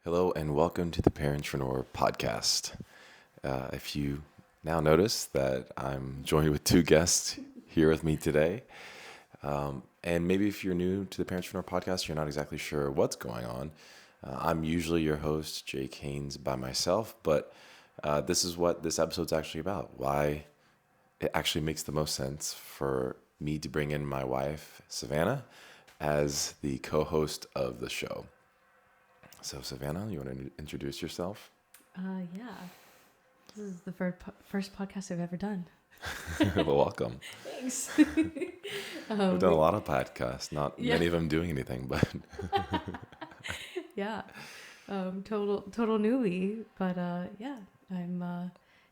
Hello and welcome to the Parentreneur Podcast. If you now notice that I'm joined with two guests here with me today, and maybe if you're new to the Parentreneur Podcast, you're not exactly sure what's going on. I'm usually your host, Jake Haynes, by myself, but this is what this episode's actually about. Why it actually makes the most sense for me to bring in my wife, Savannah, as the co-host of the show. So, Savannah, you want to introduce yourself? Yeah. This is the first podcast I've ever done. Well, welcome. Thanks. We've done a lot of podcasts, not many of them doing anything, but yeah, total newbie, but yeah, I'm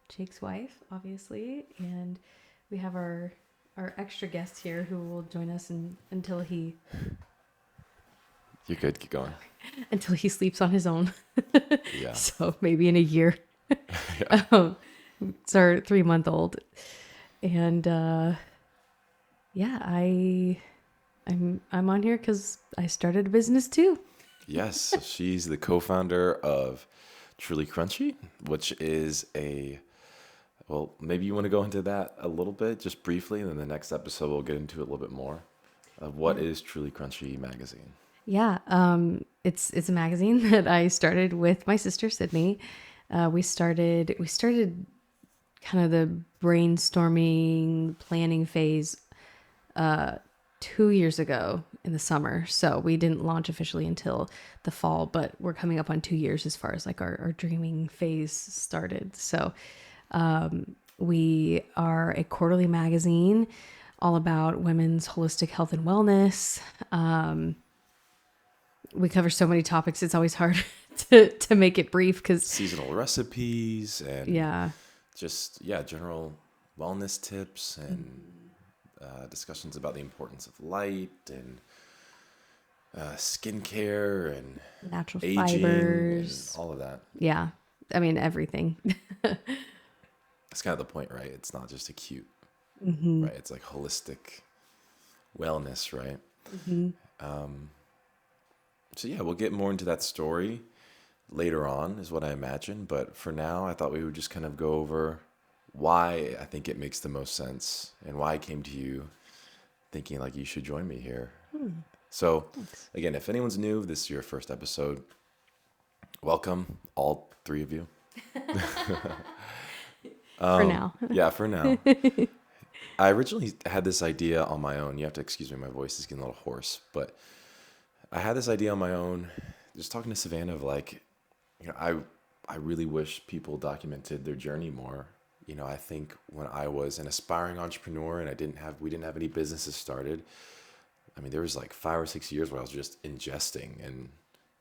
Jake's wife, obviously, and we have our extra guest here who will join us until he. You're good. Keep going. Until he sleeps on his own. Yeah. So maybe in a year. Yeah. It's our 3-month-old, and yeah, I'm on here because I started a business too. Yes, she's the co-founder of Truly Crunchy, which is well, maybe you want to go into that a little bit, just briefly, and then the next episode we'll get into it a little bit more of what is Truly Crunchy magazine. Yeah, it's a magazine that I started with my sister Sydney. We started kind of the brainstorming planning phase 2 years ago in the summer. So we didn't launch officially until the fall, but we're coming up on 2 years as far as like our dreaming phase started. So we are a quarterly magazine all about women's holistic health and wellness. We cover so many topics. It's always hard to make it brief because seasonal recipes and general wellness tips and discussions about the importance of light and skincare and natural aging fibers, and all of that. Yeah, I mean everything. That's kind of the point, right? It's not just acute, right? It's like holistic wellness, right? So yeah, we'll get more into that story later on, is what I imagine. But for now, I thought we would just kind of go over why I think it makes the most sense and why I came to you thinking like you should join me here. So again, if anyone's new, this is your first episode. Welcome, all three of you. For now. Yeah, for now. I originally had this idea on my own. You have to excuse me, my voice is getting a little hoarse, but I had this idea on my own, just talking to Savannah of like, I really wish people documented their journey more. I think when I was an aspiring entrepreneur and we didn't have any businesses started, I mean, there was like 5 or 6 years where I was just ingesting and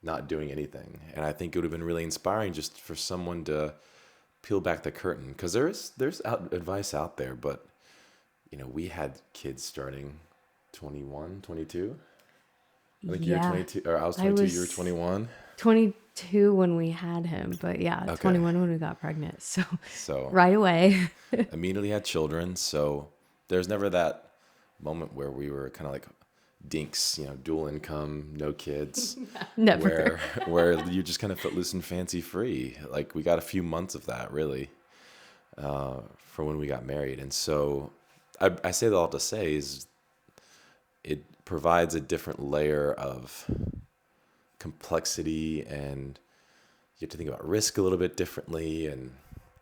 not doing anything. And I think it would have been really inspiring just for someone to peel back the curtain, because there's advice out there, but we had kids starting 21, 22. I think you're 22, or I was 22, you were 21. 22 when we had him, but yeah, okay. 21 when we got pregnant. So right away. Immediately had children. So there's never that moment where we were kind of like dinks, dual income, no kids. Never. Where you just kind of felt loose and fancy free. Like we got a few months of that really for when we got married. And so I say that all to say is it provides a different layer of complexity, and you have to think about risk a little bit differently and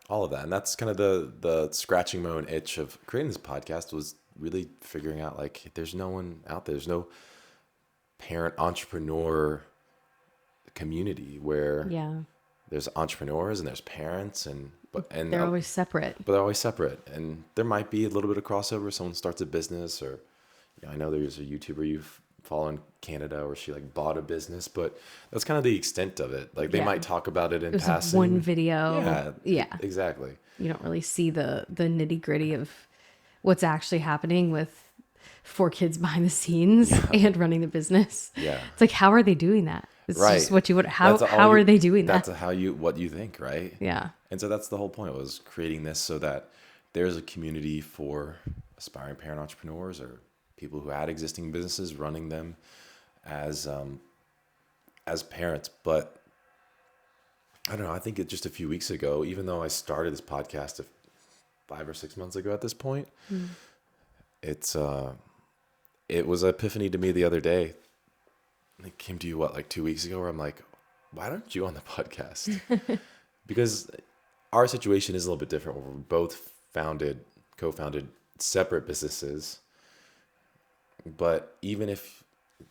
all of that. And that's kind of the scratching my own itch of creating this podcast, was really figuring out like there's no one out there. There's no parent entrepreneur community where there's entrepreneurs and there's parents and they're always separate. But they're always separate. And there might be a little bit of crossover. Someone starts a business, or I know there's a YouTuber you follow in Canada where she like bought a business, but that's kind of the extent of it. Like they might talk about it in passing. One video. Yeah, exactly. You don't really see the nitty gritty of what's actually happening with 4 kids behind the scenes and running the business. Yeah. It's like, how are they doing that? It's right. just what you would, how are they doing that? That's what you think, right? Yeah. And so that's the whole point, was creating this so that there's a community for aspiring parent entrepreneurs or people who had existing businesses running them as parents. But I don't know. I think it just a few weeks ago, even though I started this podcast 5 or 6 months ago at this point, it's it was an epiphany to me the other day. It came to you, what, like 2 weeks ago, where I'm like, why aren't you on the podcast? Because our situation is a little bit different. We're both co-founded separate businesses. But even if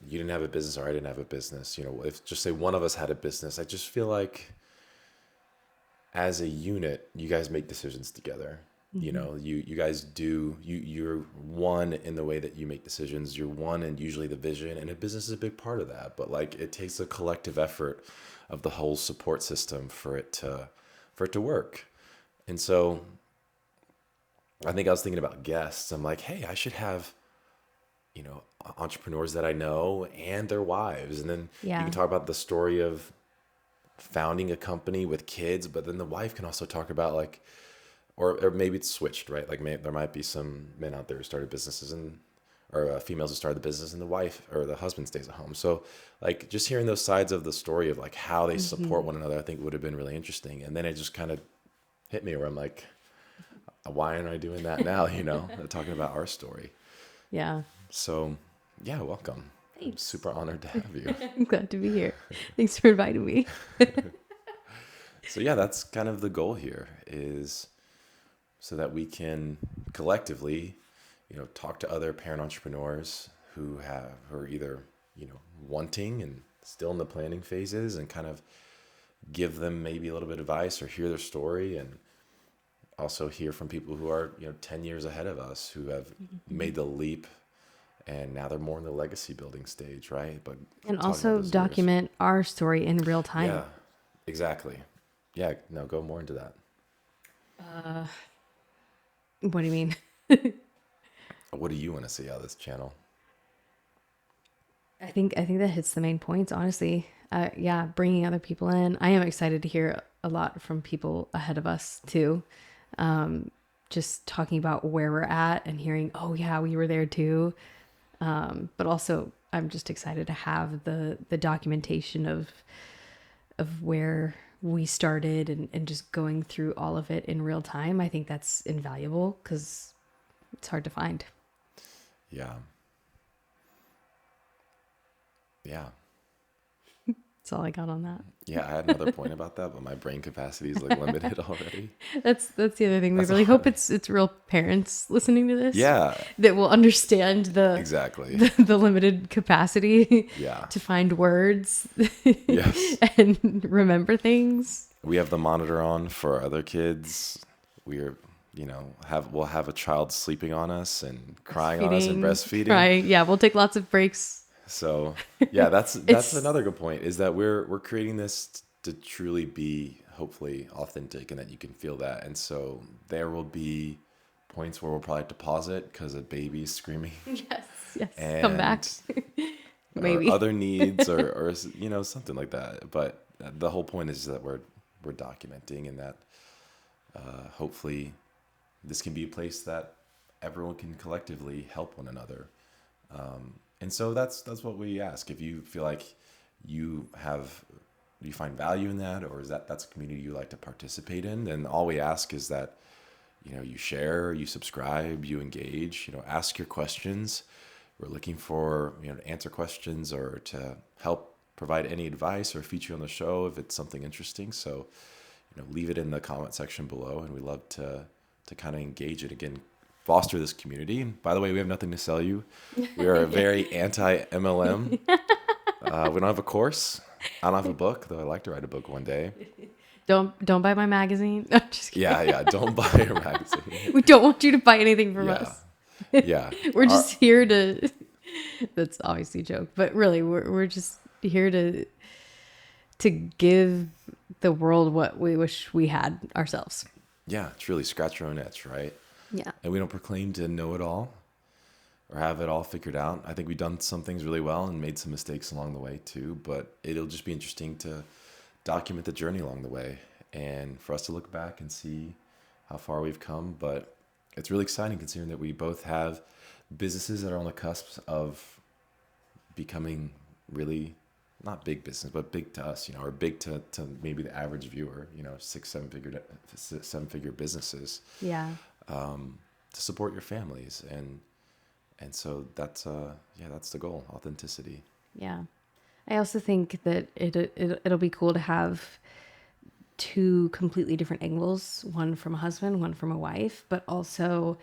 you didn't have a business or I didn't have a business, if just say one of us had a business, I just feel like as a unit, you guys make decisions together. You guys you're one in the way that you make decisions. You're one in usually the vision, and a business is a big part of that. But like, it takes a collective effort of the whole support system for it to work. And so I think I was thinking about guests. I'm like, hey, I should have, entrepreneurs that I know and their wives. And then you can talk about the story of founding a company with kids, but then the wife can also talk about like, or maybe it's switched, right? Like there might be some men out there who started businesses or females who started the business, and the wife or the husband stays at home. So like, just hearing those sides of the story of like how they support one another, I think would have been really interesting. And then it just kind of hit me where I'm like, why aren't I doing that now? Talking about our story. Yeah. So yeah, welcome. Thanks. I'm super honored to have you. I'm glad to be here. Thanks for inviting me. So yeah, that's kind of the goal here, is so that we can collectively, talk to other parent entrepreneurs who are either, wanting and still in the planning phases, and kind of give them maybe a little bit of advice or hear their story, and also hear from people who are, 10 years ahead of us, who have made the leap, and now they're more in the legacy building stage, right? But and also document our story in real time. Yeah, exactly. Yeah, no, go more into that. What do you mean? What do you want to see out of this channel? I think that hits the main points, honestly. Bringing other people in. I am excited to hear a lot from people ahead of us too. Just talking about where we're at and hearing, oh yeah, we were there too. But also I'm just excited to have the documentation of where we started and just going through all of it in real time. I think that's invaluable because it's hard to find. Yeah. Yeah. That's all I got on that. Yeah, I had another point about that, but my brain capacity is like limited already. That's the other thing. We really hope it's real parents listening to this. Yeah. That will understand exactly the limited capacity. Yeah. To find words. Yes. And remember things. We have the monitor on for our other kids. We're we'll have a child sleeping on us and crying on us and breastfeeding. Right. Yeah, we'll take lots of breaks. So yeah, that's another good point, is that we're creating this to truly be hopefully authentic, and that you can feel that. And so there will be points where we'll probably have to pause it because a baby's screaming. Yes. And come back. Maybe or other needs or something like that. But the whole point is that we're documenting, and that hopefully this can be a place that everyone can collectively help one another. And so that's what we ask. If you feel like you find value in that, or is that's a community you like to participate in, then all we ask is that, you share, you subscribe, you engage, ask your questions. We're looking for, to answer questions or to help provide any advice or feature on the show if it's something interesting. So, leave it in the comment section below, and we love to kind of engage it again. Foster this community. And by the way, we have nothing to sell you. We are very anti-MLM. We don't have a course. I don't have a book, though I'd like to write a book one day. Don't buy my magazine. I'm just kidding. Yeah. Don't buy your magazine. We don't want you to buy anything from us. Yeah. We're just here to. That's obviously a joke, but really, we're just here to give the world what we wish we had ourselves. Yeah, truly scratch your own itch, right? Yeah. And we don't proclaim to know it all or have it all figured out. I think we've done some things really well and made some mistakes along the way too, but it'll just be interesting to document the journey along the way and for us to look back and see how far we've come. But it's really exciting considering that we both have businesses that are on the cusp of becoming really not big business, but big to us, or big to maybe the average viewer, 7-figure businesses, Yeah. to support your families. And so that's the goal, authenticity. Yeah. I also think that it'll be cool to have two completely different angles, one from a husband, one from a wife, but also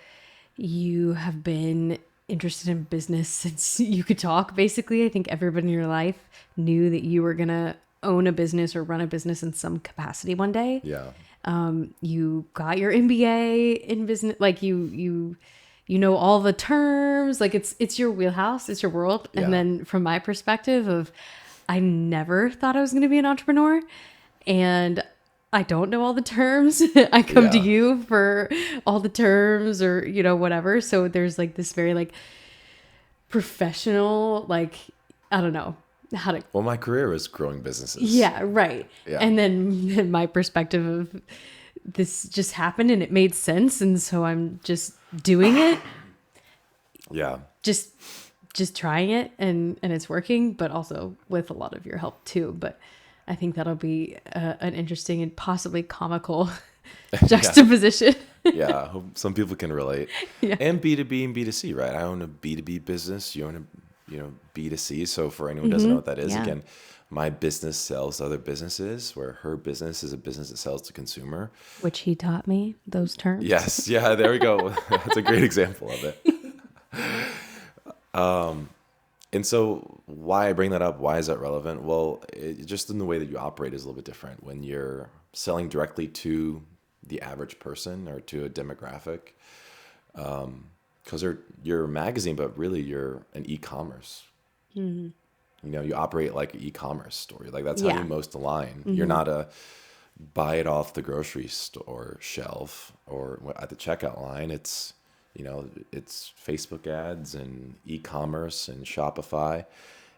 you have been interested in business since you could talk, basically. I think everybody in your life knew that you were going to own a business or run a business in some capacity one day. Yeah. You got your MBA in business, like you know all the terms, like it's your wheelhouse, it's your world. Yeah. And then from my perspective I never thought I was going to be an entrepreneur, and I don't know all the terms. I come to you for all the terms or, whatever. So there's like this very like professional, like, I don't know how to. Well, my career was growing businesses. Yeah, right. Yeah. And then my perspective of this just happened and it made sense. And so I'm just doing it. Yeah. Just trying it and it's working, but also with a lot of your help too. But I think that'll be an interesting and possibly comical juxtaposition. Yeah, I hope some people can relate. Yeah. And B2B and B2C, right? I own a B2B business. You own a B2C. So for anyone who doesn't know what that is, Yeah. again, my business sells to other businesses, where her business is a business that sells to consumer. Which he taught me those terms. Yes. Yeah, there we go. That's a great example of it. And so why I bring that up, why is that relevant? Well, just in the way that you operate is a little bit different. When you're selling directly to the average person or to a demographic, because you're a magazine, but really you're an e-commerce. Mm-hmm. You operate like an e-commerce store. Like that's how you most align. Mm-hmm. You're not a buy it off the grocery store shelf or at the checkout line. It's Facebook ads and e-commerce and Shopify.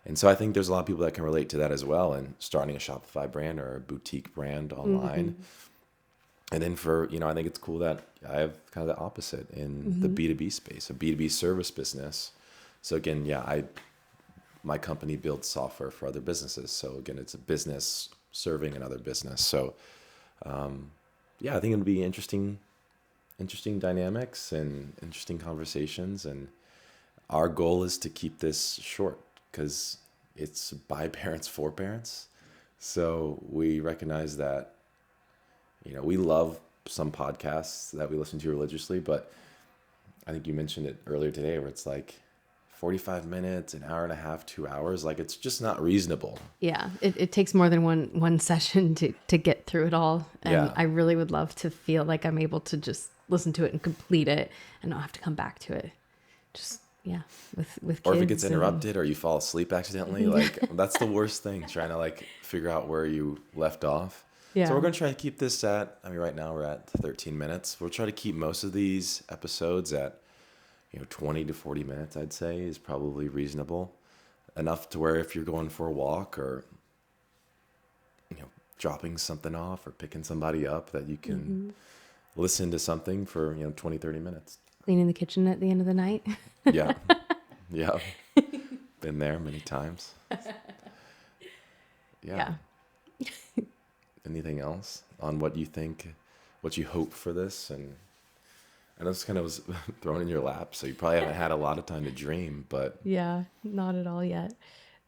And so I think there's a lot of people that can relate to that as well, and starting a Shopify brand or a boutique brand online. Mm-hmm. And then I think it's cool that I have kind of the opposite in the B2B space, a B2B service business. So again, my company builds software for other businesses. So again, it's a business serving another business. So I think it'll be interesting dynamics and interesting conversations. And our goal is to keep this short because it's by parents for parents. So we recognize that, we love some podcasts that we listen to religiously, but I think you mentioned it earlier today where it's like 45 minutes, an hour and a half, 2 hours. Like it's just not reasonable. Yeah. It takes more than one session to get through it all. And I really would love to feel like I'm able to just listen to it and complete it and not have to come back to it. Just, with kids. Or if it gets interrupted or you fall asleep accidentally, like that's the worst thing, trying to like figure out where you left off. Yeah. So we're going to try to keep this right now we're at 13 minutes. We'll try to keep most of these episodes at, 20 to 40 minutes, I'd say is probably reasonable. Enough to where if you're going for a walk or, dropping something off or picking somebody up, that you can listen to something for, 20, 30 minutes. Cleaning the kitchen at the end of the night. Yeah. Yeah. Been there many times. Yeah. Anything else on what you think, what you hope for this? And I know this kind of was thrown in your lap, so you probably haven't had a lot of time to dream, but. Yeah, not at all yet.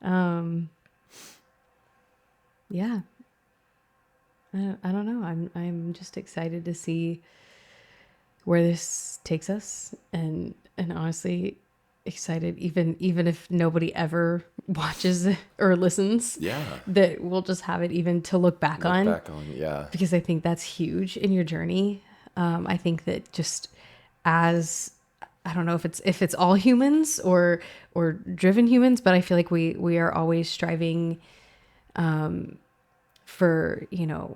Yeah. I don't know. I'm just excited to see where this takes us, and honestly excited even if nobody ever watches or listens. Yeah. That we'll just have it even to look back on. Yeah. Because I think that's huge in your journey. I think that just as I don't know if it's all humans or driven humans, but I feel like we are always striving for,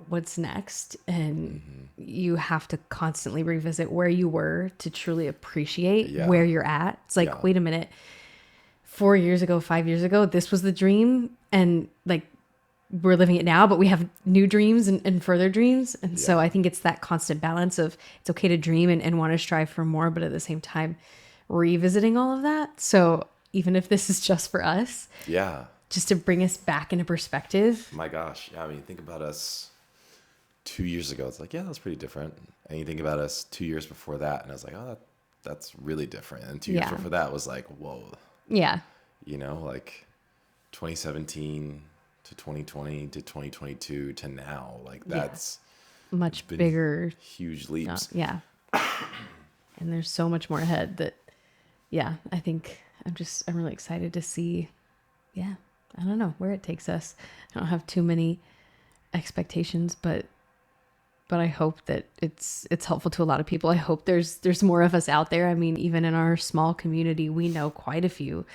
what's next. And you have to constantly revisit where you were to truly appreciate where you're at. It's like, wait a minute, 4 years ago, 5 years ago, this was the dream. And like, we're living it now, but we have new dreams and further dreams. And so I think it's that constant balance of it's okay to dream and want to strive for more, but at the same time, revisiting all of that. So even if this is just for us, just to bring us back into perspective. My gosh. Yeah, I mean, think about us 2 years ago. It's like, yeah, that's pretty different. And you think about us 2 years before that, and I was like, oh, that's really different. And 2 years Yeah. before that was like, whoa, Yeah. like 2017 to 2020 to 2022 to now. Like that's Much been bigger. huge leaps. Yeah. And there's so much more ahead that, yeah, I think I'm really excited to see, yeah, I don't know where it takes us. I don't have too many expectations, but I hope that it's helpful to a lot of people. I hope there's more of us out there. I mean, even in our small community, we know quite a few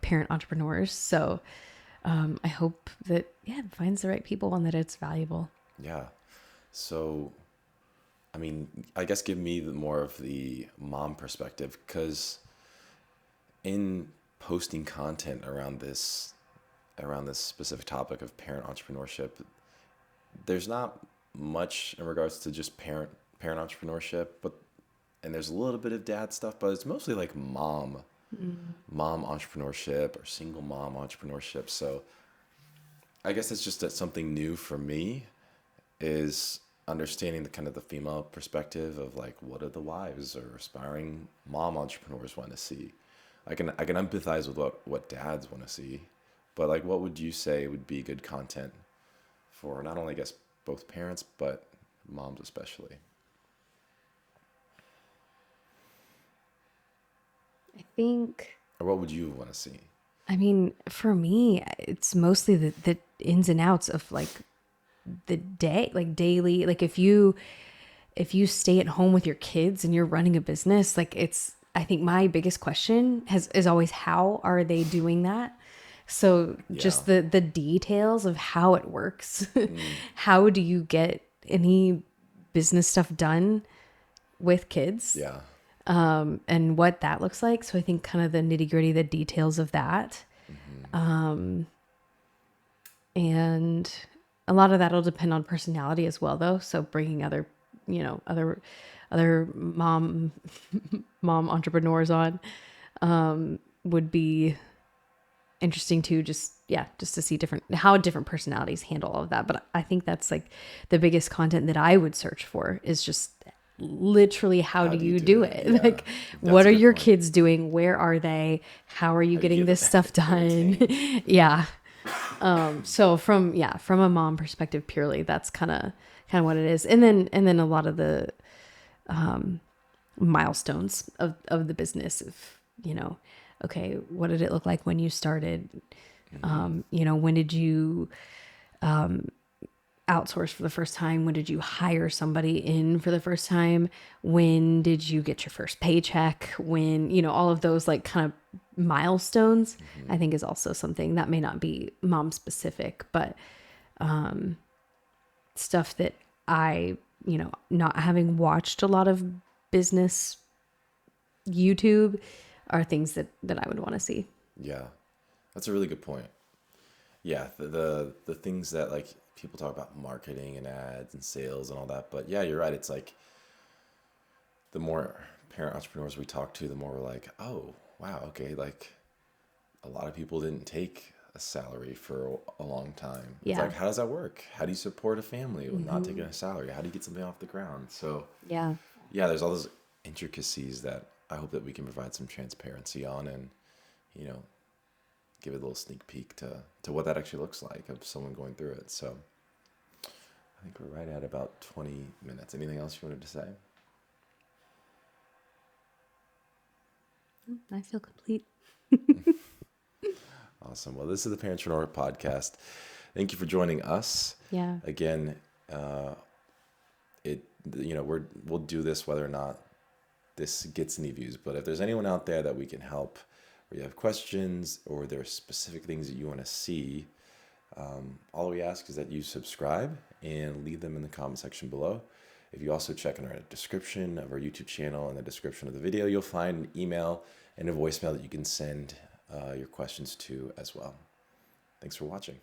parent entrepreneurs. So I hope that, it finds the right people and that it's valuable. Yeah. So, I mean, I guess give me more of the mom perspective, because in posting content around this specific topic of parent entrepreneurship, there's not much in regards to just parent entrepreneurship, and there's a little bit of dad stuff, but it's mostly like mom entrepreneurship or single mom entrepreneurship. So I guess it's just something new for me, is understanding the kind of the female perspective of like, what are the wives or aspiring mom entrepreneurs want to see. I can empathize with what dads want to see, but like, what would you say would be good content for not only, I guess, both parents, but moms especially? I think, Or what would you want to see? I mean, for me, it's mostly the ins and outs of like the day, like daily, like if you stay at home with your kids and you're running a business, like I think my biggest question is always, how are they doing that? So just the details of how it works. How do you get any business stuff done with kids? Yeah. And what that looks like. So I think kind of the nitty gritty, the details of that. And a lot of that'll depend on personality as well, though. So bringing other mom entrepreneurs on would be interesting too. Just to see how different personalities handle all of that. But I think that's like the biggest content that I would search for, is just literally how do you do it? Yeah, like, what are your kids doing? Where are they? How are you getting this stuff done? Yeah. So from a mom perspective, purely, that's kind of what it is. And then a lot of the milestones of the business, of, okay, what did it look like when you started? When did you outsource for the first time? When did you hire somebody in for the first time? When did you get your first paycheck? When, all of those like kind of milestones, I think is also something that may not be mom specific, but stuff that I, not having watched a lot of business YouTube, are things that I would want to see. Yeah, that's a really good point. Yeah, the things that like people talk about, marketing and ads and sales and all that, but yeah, you're right. It's like the more parent entrepreneurs we talk to, the more we're like, oh wow, okay, like a lot of people didn't take a salary for a long time. It's like, how does that work? How do you support a family with not taking a salary? How do you get something off the ground? So yeah, there's all those intricacies that I hope that we can provide some transparency on, and give it a little sneak peek to what that actually looks like of someone going through it. So I think we're right at about 20 minutes. Anything else you wanted to say? I feel complete. Awesome. Well, this is the Parentreneur Podcast. Thank you for joining us. Yeah. Again, we'll do this whether or not this gets any views, but if there's anyone out there that we can help, or you have questions, or there are specific things that you want to see, all we ask is that you subscribe and leave them in the comment section below. If you also check in our description of our YouTube channel and the description of the video, you'll find an email and a voicemail that you can send your questions to as well. Thanks for watching.